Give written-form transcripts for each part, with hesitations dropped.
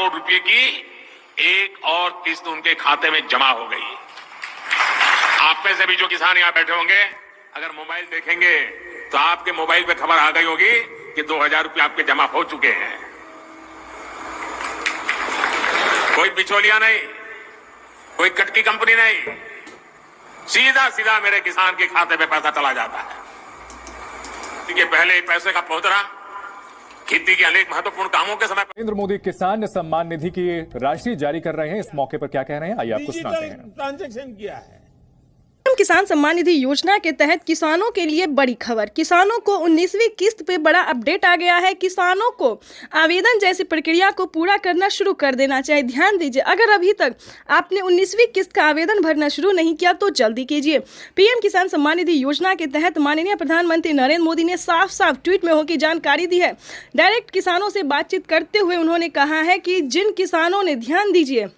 करोड़ रुपए की एक और किस्त उनके खाते में जमा हो गई। आप में से भी जो किसान यहां बैठे होंगे, अगर मोबाइल देखेंगे तो आपके मोबाइल पे खबर आ गई होगी कि 2000 रुपये आपके जमा हो चुके हैं। कोई बिचौलिया नहीं, कोई कटकी कंपनी नहीं, सीधा सीधा मेरे किसान के खाते में पैसा चला जाता है। देखिए, पहले पैसे का पहुंचना खेती के अनेक महत्वपूर्ण कामों के समय। नरेंद्र मोदी किसान सम्मान निधि की राशि जारी कर रहे हैं। इस मौके पर क्या कह रहे हैं, आइए आपको सुनाते हैं। ट्रांजैक्शन किया है। किसान सम्मान निधि योजना के तहत किसानों के लिए बड़ी खबर। किसानों को 19वीं किस्त पे बड़ा अपडेट आ गया है। किसानों को आवेदन जैसी प्रक्रिया को पूरा करना शुरू कर देना चाहिए। ध्यान दीजिए, अगर अभी तक आपने 19वीं किस्त का आवेदन भरना शुरू नहीं किया तो जल्दी कीजिए। पीएम किसान सम्मान निधि योजना के तहत माननीय प्रधानमंत्री नरेंद्र मोदी ने साफ साफ ट्वीट में होकर जानकारी दी है। डायरेक्ट किसानों से बातचीत करते हुए उन्होंने कहा है कि जिन किसानों ने, ध्यान दीजिए,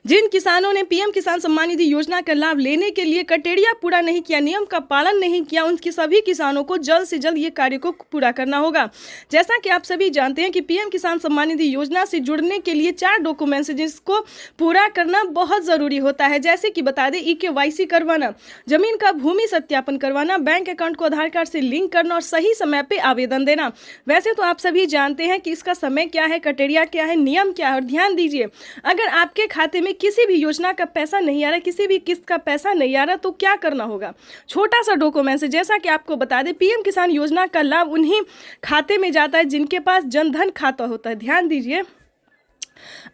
जिन किसानों ने पीएम किसान सम्मान निधि योजना का लाभ लेने के लिए क्राइटेरिया पूरा नहीं किया, नियम का पालन नहीं किया, उनके सभी किसानों को जल्द से जल्द ये कार्य को पूरा करना होगा। जैसा कि आप सभी जानते हैं कि पीएम किसान सम्मान निधि योजना से जुड़ने के लिए 4 डॉक्यूमेंट्स जिसको पूरा करना बहुत जरूरी होता है। जैसे कि बता दें, EKYC करवाना, जमीन का भूमि सत्यापन करवाना, बैंक अकाउंट को आधार कार्ड से लिंक करना और सही समय पे आवेदन देना। वैसे तो आप सभी जानते हैं कि इसका समय क्या है, क्राइटेरिया क्या है, नियम क्या है। और ध्यान दीजिए, अगर आपके खाते में किसी भी योजना का पैसा नहीं आ रहा, किसी भी किस्त का पैसा नहीं आ रहा, तो क्या करना होगा। छोटा सा डॉक्यूमेंट है। जैसा कि आपको बता दें, पीएम किसान योजना का लाभ उन्हीं खाते में जाता है जिनके पास जनधन खाता होता है। ध्यान दीजिए,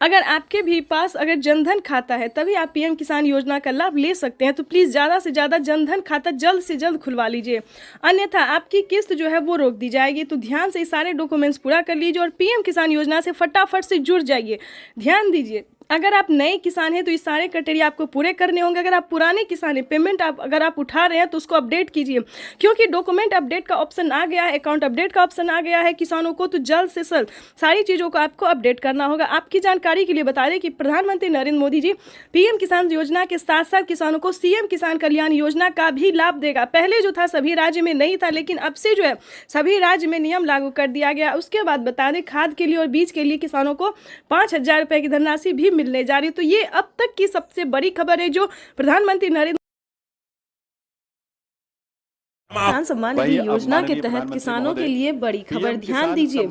अगर आपके भी पास अगर जनधन खाता है तभी आप पीएम किसान योजना का लाभ ले सकते हैं। तो प्लीज़ ज़्यादा से ज़्यादा जनधन खाता जल्द से जल्द खुलवा लीजिए, अन्यथा आपकी किस्त जो है वो रोक दी जाएगी। तो ध्यान से सारे डॉक्यूमेंट्स पूरा कर लीजिए और पीएम किसान योजना से फटाफट से जुड़ जाइए। ध्यान दीजिए, अगर आप नए किसान हैं तो इस सारे क्राइटेरिया आपको पूरे करने होंगे। अगर आप पुराने किसान हैं, पेमेंट अगर आप उठा रहे हैं तो उसको अपडेट कीजिए, क्योंकि डॉक्यूमेंट अपडेट का ऑप्शन आ गया है, अकाउंट अपडेट का ऑप्शन आ गया है किसानों को। तो जल्द से जल्द सारी चीज़ों को आपको अपडेट करना होगा। आपकी जानकारी के लिए बता दें कि प्रधानमंत्री नरेंद्र मोदी जी पीएम किसान योजना के साथ साथ किसानों को सीएम किसान कल्याण योजना का भी लाभ देगा। पहले जो था सभी राज्य में नहीं था, लेकिन अब से जो है सभी राज्य में नियम लागू कर दिया गया। उसके बाद बता दें, खाद के लिए और बीज के लिए किसानों को 5000 रुपये की धनराशि भी मिलने जा रही है। तो ये अब तक की सबसे बड़ी खबर है जो प्रधानमंत्री नरेंद्र किसान सम्मान निधि योजना के तहत किसानों के लिए बड़ी खबर। ध्यान दीजिए,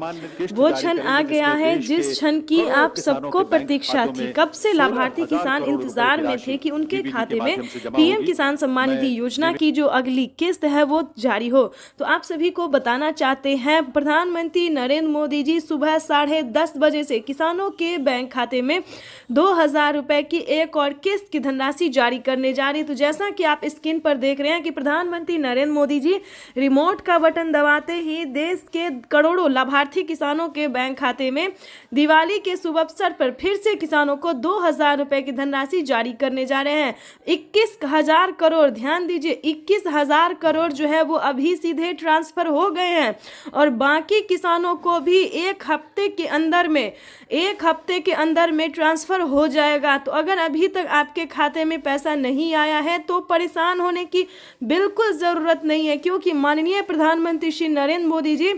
वो क्षण आ गया है जिस क्षण की आप सबको प्रतीक्षा थी। कब से लाभार्थी किसान इंतजार में थे कि उनके खाते में पीएम किसान सम्मान निधि योजना की जो अगली किस्त है वो जारी हो। तो आप सभी को बताना चाहते हैं, प्रधानमंत्री नरेंद्र मोदी जी सुबह 10:30 बजे से किसानों के बैंक खाते में 2000 रुपए की एक और किस्त की धनराशि जारी करने जा रही। तो जैसा कि आप स्क्रीन पर देख रहे हैं कि प्रधानमंत्री नरेंद्र मोदी जी रिमोट का बटन दबाते ही देश के करोड़ों लाभार्थी किसानों के बैंक खाते में दिवाली के शुभ अवसर पर फिर से किसानों को 2000 रुपए की धनराशि जारी करने जा रहे हैं। 21,000 करोड़, ध्यान दीजिए, 21,000 करोड़ जो है वो अभी सीधे ट्रांसफर हो गए हैं और बाकी किसानों को भी एक हफ्ते के अंदर में ट्रांसफर हो जाएगा। तो अगर अभी तक आपके खाते में पैसा नहीं आया है तो परेशान होने की बिल्कुल जरूरत नहीं है, क्योंकि माननीय प्रधानमंत्री श्री नरेंद्र मोदी जी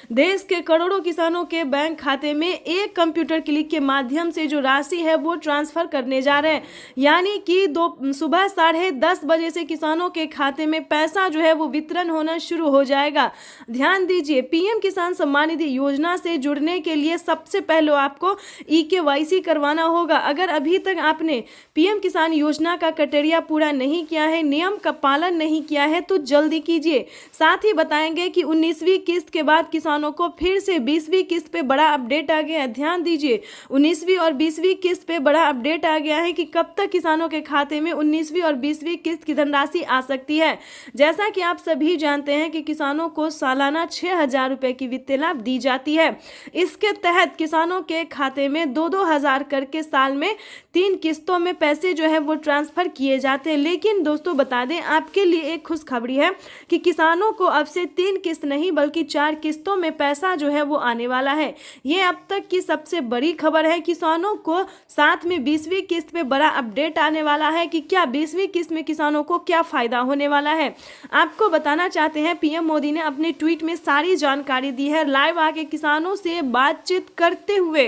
देश के करोड़ों किसानों के बैंक खाते में एक कंप्यूटर क्लिक के माध्यम से जो राशि है वो ट्रांसफर करने जा रहे हैं। यानी कि सुबह 10:30 बजे से किसानों के खाते में पैसा जो है वो वितरण होना शुरू हो जाएगा। ध्यान दीजिए, पीएम किसान सम्मान निधि योजना से जुड़ने के लिए सबसे पहले आपको EKYC करवाना होगा। अगर अभी तक आपने पीएम किसान योजना का क्राइटेरिया पूरा नहीं किया है, नियम का पालन नहीं किया है, तो जल्दी कीजिए। साथ ही बताएंगे कि 19वीं किस्त के बाद किसानों को फिर से 20वीं किस्त पे बड़ा अपडेट आ गया है। ध्यान दीजिए, 19वीं और 20वीं किस्त पे बड़ा अपडेट आ गया है कि कब तक किसानों के खाते में 19वीं और 20वीं किस्त की धनराशि आ सकती है। जैसा कि आप सभी जानते हैं कि किसानों को सालाना 6000 रुपए की वित्तीय लाभ दी जाती है। इसके तहत किसानों के खाते में 2-2 हजार करके साल में 3 किस्तों में पैसे जो है वो ट्रांसफर किए जाते हैं। लेकिन दोस्तों बता दें, आपके लिए एक खुशखबरी है कि किसानों को अब से 3 किस्त नहीं बल्कि 4 किस्तों में में पैसा जो है वो आने वाला है। ये अब तक की सबसे बड़ी खबर है। किसानों को साथ में 20वीं किस्त पे बड़ा अपडेट आने वाला है कि क्या 20वीं किस्त में किसानों को क्या फायदा होने वाला है। आपको बताना चाहते हैं, पीएम मोदी ने अपने ट्वीट में सारी जानकारी दी है। लाइव आके किसानों से बातचीत करते हुए,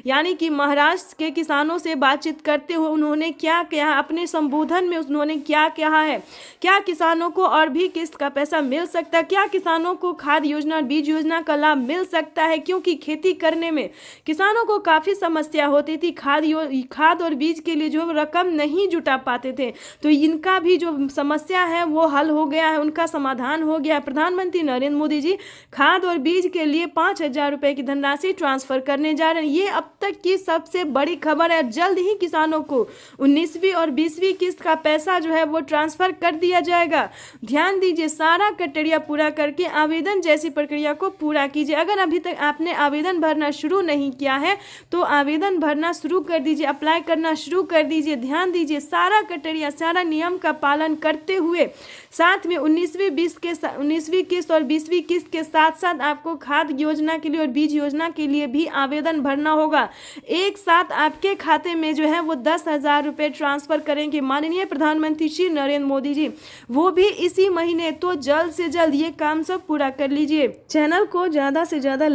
यानी कि महाराष्ट्र के किसानों से बातचीत करते हुए उन्होंने क्या कहा, अपने संबोधन में उन्होंने क्या कहा है। क्या किसानों को और भी किस्त का पैसा मिल सकता है? क्या किसानों को खाद योजना और बीज योजना का लाभ मिल सकता है? क्योंकि खेती करने में किसानों को काफ़ी समस्या होती थी, खाद और बीज के लिए जो रकम नहीं जुटा पाते थे, तो इनका भी जो समस्या है वो हल हो गया है, उनका समाधान हो गया। प्रधानमंत्री नरेंद्र मोदी जी खाद और बीज के लिए 5,000 रुपये की धनराशि ट्रांसफर करने जा रहे हैं। ये अब तक की सबसे बड़ी खबर है। जल्द ही किसानों को 19वीं और 20वीं किस्त का पैसा जो है वो ट्रांसफर कर दिया जाएगा। ध्यान दीजिए, सारा क्राइटेरिया पूरा करके आवेदन जैसी प्रक्रिया को पूरा कीजिए। अगर अभी तक आपने आवेदन भरना शुरू नहीं किया है तो आवेदन भरना शुरू कर दीजिए, अप्लाई करना शुरू कर दीजिए। ध्यान दीजिए, सारा क्राइटेरिया, सारा नियम का पालन करते हुए साथ में 19वीं किस्त और 20वीं किस्त के साथ साथ आपको खाद योजना के लिए और बीज योजना के लिए भी आवेदन भरना होगा। एक साथ आपके खाते में जो है वो 10,000 रुपये ट्रांसफर करेंगे माननीय प्रधानमंत्री श्री नरेंद्र मोदी जी, वो भी इसी महीने। तो जल्द से जल्द ये काम सब पूरा कर लीजिए। चैनल को ज़्यादा से ज़्यादा